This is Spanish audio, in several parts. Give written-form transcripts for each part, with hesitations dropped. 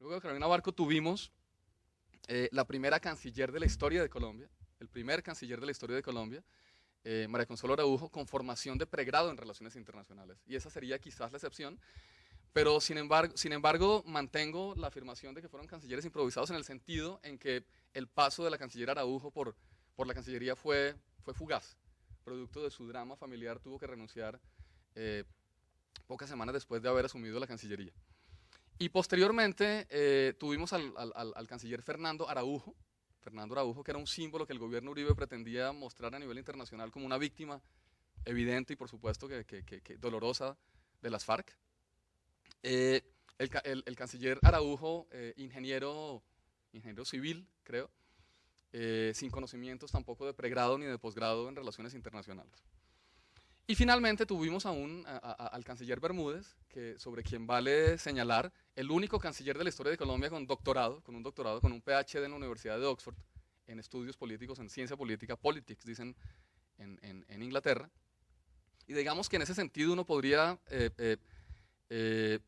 Luego de Carolina Barco tuvimos la primera canciller de la historia de Colombia, el primer canciller de la historia de Colombia, María Consuelo Araujo, con formación de pregrado en Relaciones Internacionales. Y esa sería quizás la excepción, pero sin embargo mantengo la afirmación de que fueron cancilleres improvisados en el sentido en que el paso de la canciller Araujo por la Cancillería fue fugaz. Producto de su drama familiar tuvo que renunciar pocas semanas después de haber asumido la Cancillería. Y posteriormente tuvimos al canciller Fernando Araujo, que era un símbolo que el gobierno Uribe pretendía mostrar a nivel internacional como una víctima evidente y por supuesto que dolorosa de las FARC. El canciller Araujo, ingeniero civil, creo, sin conocimientos tampoco de pregrado ni de posgrado en relaciones internacionales. Y finalmente tuvimos al canciller Bermúdez, sobre quien vale señalar, el único canciller de la historia de Colombia con un doctorado, con un PhD en la Universidad de Oxford, en estudios políticos, en ciencia política, politics, dicen en Inglaterra. Y digamos que en ese sentido uno podría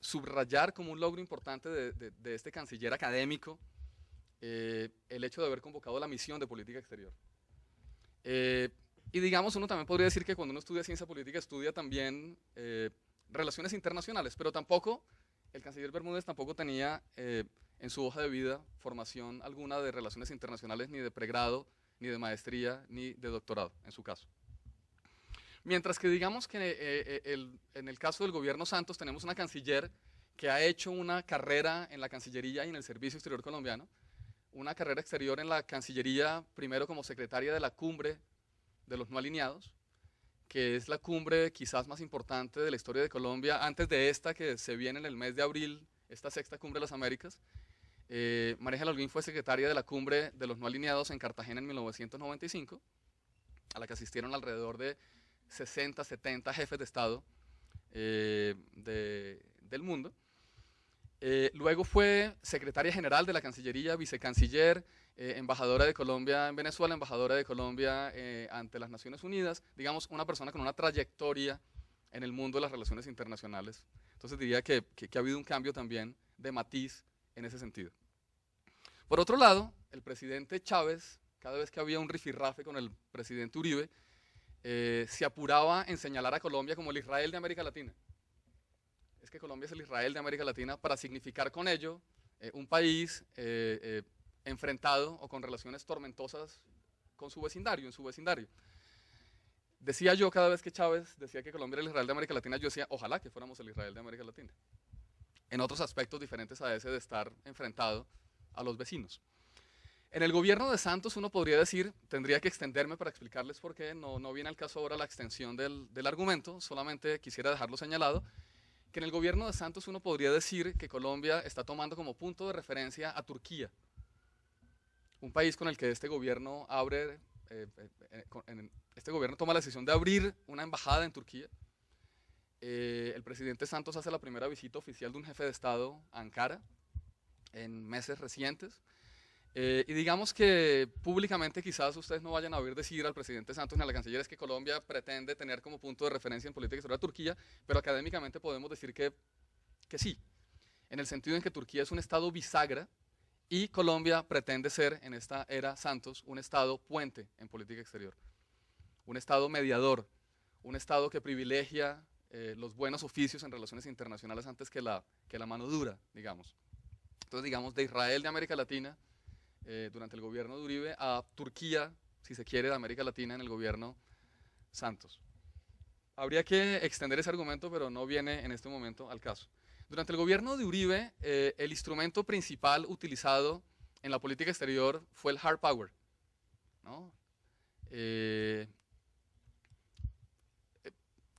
subrayar como un logro importante de este canciller académico el hecho de haber convocado la misión de política exterior. Y digamos, uno también podría decir que cuando uno estudia ciencia política estudia también relaciones internacionales, pero tampoco, el canciller Bermúdez tampoco tenía en su hoja de vida formación alguna de relaciones internacionales, ni de pregrado, ni de maestría, ni de doctorado, en su caso. Mientras que digamos que en el caso del gobierno Santos tenemos una canciller que ha hecho una carrera en la Cancillería y en el Servicio Exterior colombiano, una carrera exterior en la Cancillería, primero como secretaria de la Cumbre de los No Alineados, que es la cumbre quizás más importante de la historia de Colombia, antes de esta que se viene en el mes de abril, esta sexta cumbre de las Américas. María Ángela Holguín fue secretaria de la Cumbre de los No Alineados en Cartagena en 1995, a la que asistieron alrededor de 60, 70 jefes de Estado del mundo. Luego fue secretaria general de la Cancillería, vicecanciller, embajadora de Colombia en Venezuela, embajadora de Colombia ante las Naciones Unidas, digamos, una persona con una trayectoria en el mundo de las relaciones internacionales. Entonces diría que ha habido un cambio también de matiz en ese sentido. Por otro lado, el presidente Chávez, cada vez que había un rifirrafe con el presidente Uribe, se apuraba en señalar a Colombia como el Israel de América Latina. Es que Colombia es el Israel de América Latina para significar con ello un país enfrentado o con relaciones tormentosas con su vecindario, en su vecindario. Decía yo cada vez que Chávez decía que Colombia era el Israel de América Latina, yo decía, ojalá que fuéramos el Israel de América Latina. En otros aspectos diferentes a ese de estar enfrentado a los vecinos. En el gobierno de Santos uno podría decir, tendría que extenderme para explicarles por qué, no viene al caso ahora la extensión del argumento, solamente quisiera dejarlo señalado, que en el gobierno de Santos uno podría decir que Colombia está tomando como punto de referencia a Turquía, un país con el que este gobierno este gobierno toma la decisión de abrir una embajada en Turquía. El presidente Santos hace la primera visita oficial de un jefe de Estado a Ankara en meses recientes. Y digamos que públicamente quizás ustedes no vayan a oír decir al presidente Santos ni a la canciller es que Colombia pretende tener como punto de referencia en política exterior a Turquía, pero académicamente podemos decir que sí, en el sentido en que Turquía es un estado bisagra y Colombia pretende ser en esta era Santos un estado puente en política exterior, un estado mediador, un estado que privilegia los buenos oficios en relaciones internacionales antes que la mano dura, digamos. Entonces digamos de Israel de América Latina, durante el gobierno de Uribe, a Turquía, si se quiere, de América Latina en el gobierno Santos. Habría que extender ese argumento, pero no viene en este momento al caso. Durante el gobierno de Uribe, el instrumento principal utilizado en la política exterior fue el hard power, ¿no?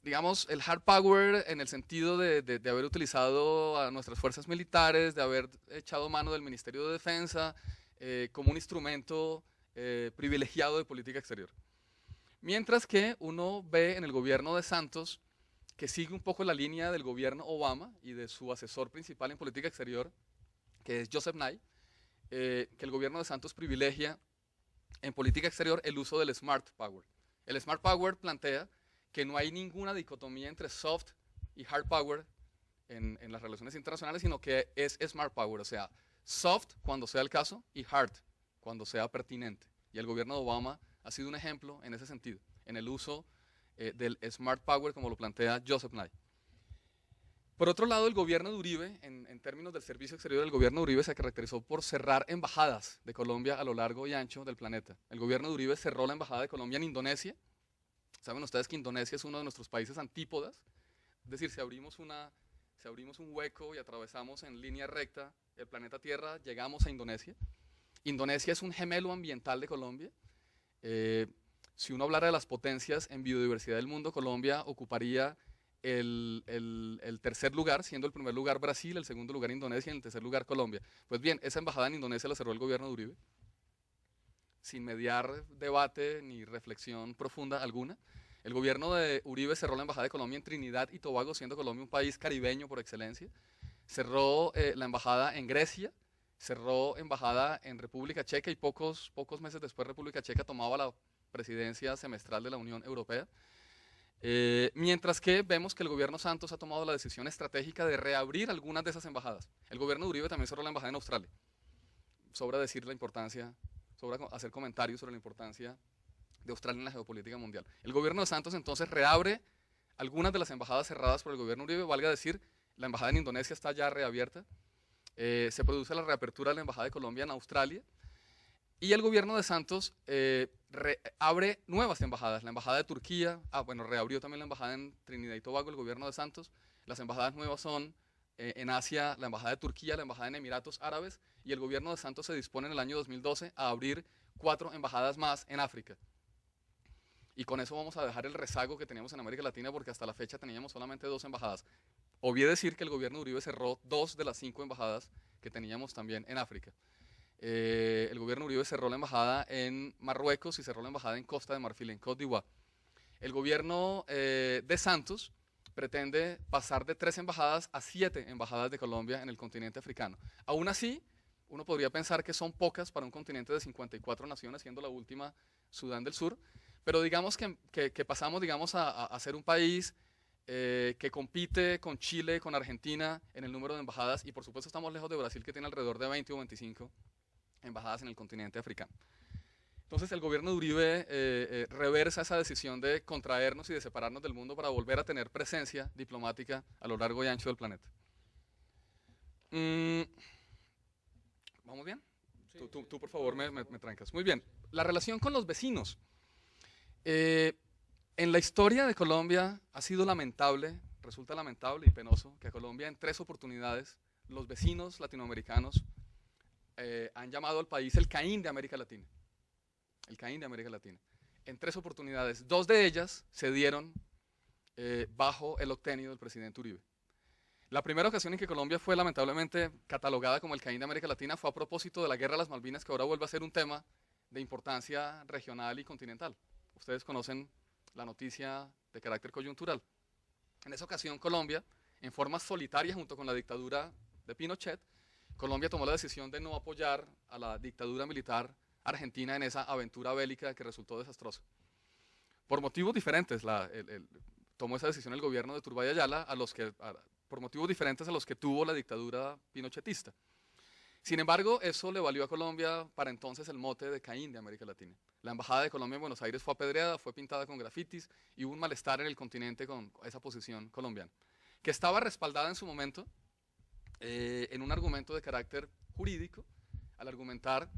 Digamos, el hard power en el sentido de haber utilizado a nuestras fuerzas militares, de haber echado mano del Ministerio de Defensa, como un instrumento privilegiado de política exterior. Mientras que uno ve en el gobierno de Santos, que sigue un poco la línea del gobierno Obama y de su asesor principal en política exterior, que es Joseph Nye, que el gobierno de Santos privilegia en política exterior el uso del smart power. El smart power plantea que no hay ninguna dicotomía entre soft y hard power en las relaciones internacionales, sino que es smart power, o sea, soft cuando sea el caso y hard cuando sea pertinente. Y el gobierno de Obama ha sido un ejemplo en ese sentido, en el uso del smart power como lo plantea Joseph Nye. Por otro lado, el gobierno de Uribe, en términos del servicio exterior del gobierno de Uribe, se caracterizó por cerrar embajadas de Colombia a lo largo y ancho del planeta. El gobierno de Uribe cerró la embajada de Colombia en Indonesia. Saben ustedes que Indonesia es uno de nuestros países antípodas, es decir, si abrimos un hueco y atravesamos en línea recta el planeta Tierra, llegamos a Indonesia. Indonesia es un gemelo ambiental de Colombia. Si uno hablara de las potencias en biodiversidad del mundo, Colombia ocuparía el tercer lugar, siendo el primer lugar Brasil, el segundo lugar Indonesia y el tercer lugar Colombia. Pues bien, esa embajada en Indonesia la cerró el gobierno de Uribe, sin mediar debate ni reflexión profunda alguna. El gobierno de Uribe cerró la embajada de Colombia en Trinidad y Tobago, siendo Colombia un país caribeño por excelencia. Cerró la embajada en Grecia, cerró embajada en República Checa y pocos meses después República Checa tomaba la presidencia semestral de la Unión Europea. Mientras que vemos que el gobierno Santos ha tomado la decisión estratégica de reabrir algunas de esas embajadas. El gobierno de Uribe también cerró la embajada en Australia. Sobra decir la importancia, sobra hacer comentarios sobre la importancia de Australia en la geopolítica mundial. El gobierno de Santos entonces reabre algunas de las embajadas cerradas por el gobierno Uribe, valga decir, la embajada en Indonesia está ya reabierta, se produce la reapertura de la embajada de Colombia en Australia, y el gobierno de Santos abre nuevas embajadas, la embajada de Turquía, reabrió también la embajada en Trinidad y Tobago, el gobierno de Santos. Las embajadas nuevas son en Asia, la embajada de Turquía, la embajada en Emiratos Árabes, y el gobierno de Santos se dispone en el año 2012 a abrir 4 embajadas más en África. Y con eso vamos a dejar el rezago que teníamos en América Latina, porque hasta la fecha teníamos solamente 2 embajadas. Obvié decir que el gobierno de Uribe cerró 2 de las 5 embajadas que teníamos también en África. El gobierno de Uribe cerró la embajada en Marruecos y cerró la embajada en Costa de Marfil, en Côte d'Ivoire. El gobierno de Santos pretende pasar de 3 embajadas a 7 embajadas de Colombia en el continente africano. Aún así, uno podría pensar que son pocas para un continente de 54 naciones, siendo la última Sudán del Sur, pero digamos que pasamos a ser un país que compite con Chile, con Argentina en el número de embajadas, y por supuesto estamos lejos de Brasil, que tiene alrededor de 20 o 25 embajadas en el continente africano. Entonces el gobierno de Uribe reversa esa decisión de contraernos y de separarnos del mundo para volver a tener presencia diplomática a lo largo y ancho del planeta. ¿Vamos bien? Sí, tú por favor, me trancas. Muy bien. La relación con los vecinos. En la historia de Colombia ha sido lamentable, resulta lamentable y penoso que a Colombia en 3 oportunidades los vecinos latinoamericanos han llamado al país el Caín de América Latina. El Caín de América Latina. En 3 oportunidades, 2 de ellas se dieron bajo el octenio del presidente Uribe. La primera ocasión en que Colombia fue lamentablemente catalogada como el Caín de América Latina fue a propósito de la Guerra de las Malvinas, que ahora vuelve a ser un tema de importancia regional y continental. Ustedes conocen la noticia de carácter coyuntural. En esa ocasión Colombia, en forma solitaria junto con la dictadura de Pinochet, Colombia tomó la decisión de no apoyar a la dictadura militar argentina en esa aventura bélica que resultó desastrosa. Por motivos diferentes, tomó esa decisión el gobierno de Turbay Ayala, por motivos diferentes a los que tuvo la dictadura pinochetista. Sin embargo, eso le valió a Colombia para entonces el mote de Caín de América Latina. La embajada de Colombia en Buenos Aires fue apedreada, fue pintada con grafitis y hubo un malestar en el continente con esa posición colombiana, que estaba respaldada en su momento en un argumento de carácter jurídico, al argumentar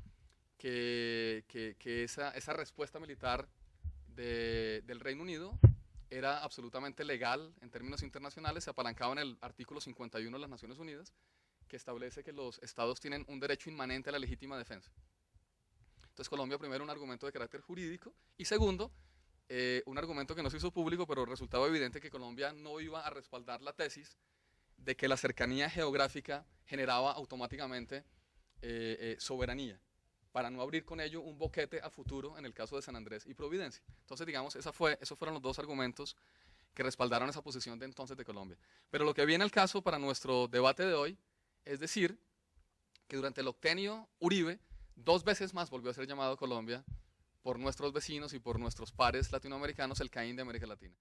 que esa respuesta militar del Reino Unido era absolutamente legal en términos internacionales, se apalancaba en el artículo 51 de las Naciones Unidas, que establece que los estados tienen un derecho inmanente a la legítima defensa. Entonces Colombia, primero, un argumento de carácter jurídico, y segundo, un argumento que no se hizo público, pero resultaba evidente que Colombia no iba a respaldar la tesis de que la cercanía geográfica generaba automáticamente soberanía, para no abrir con ello un boquete a futuro en el caso de San Andrés y Providencia. Entonces, digamos, esos fueron los 2 argumentos que respaldaron esa posición de entonces de Colombia. Pero lo que viene al caso para nuestro debate de hoy es decir que durante el octenio Uribe 2 veces más volvió a ser llamado Colombia por nuestros vecinos y por nuestros pares latinoamericanos el Caín de América Latina.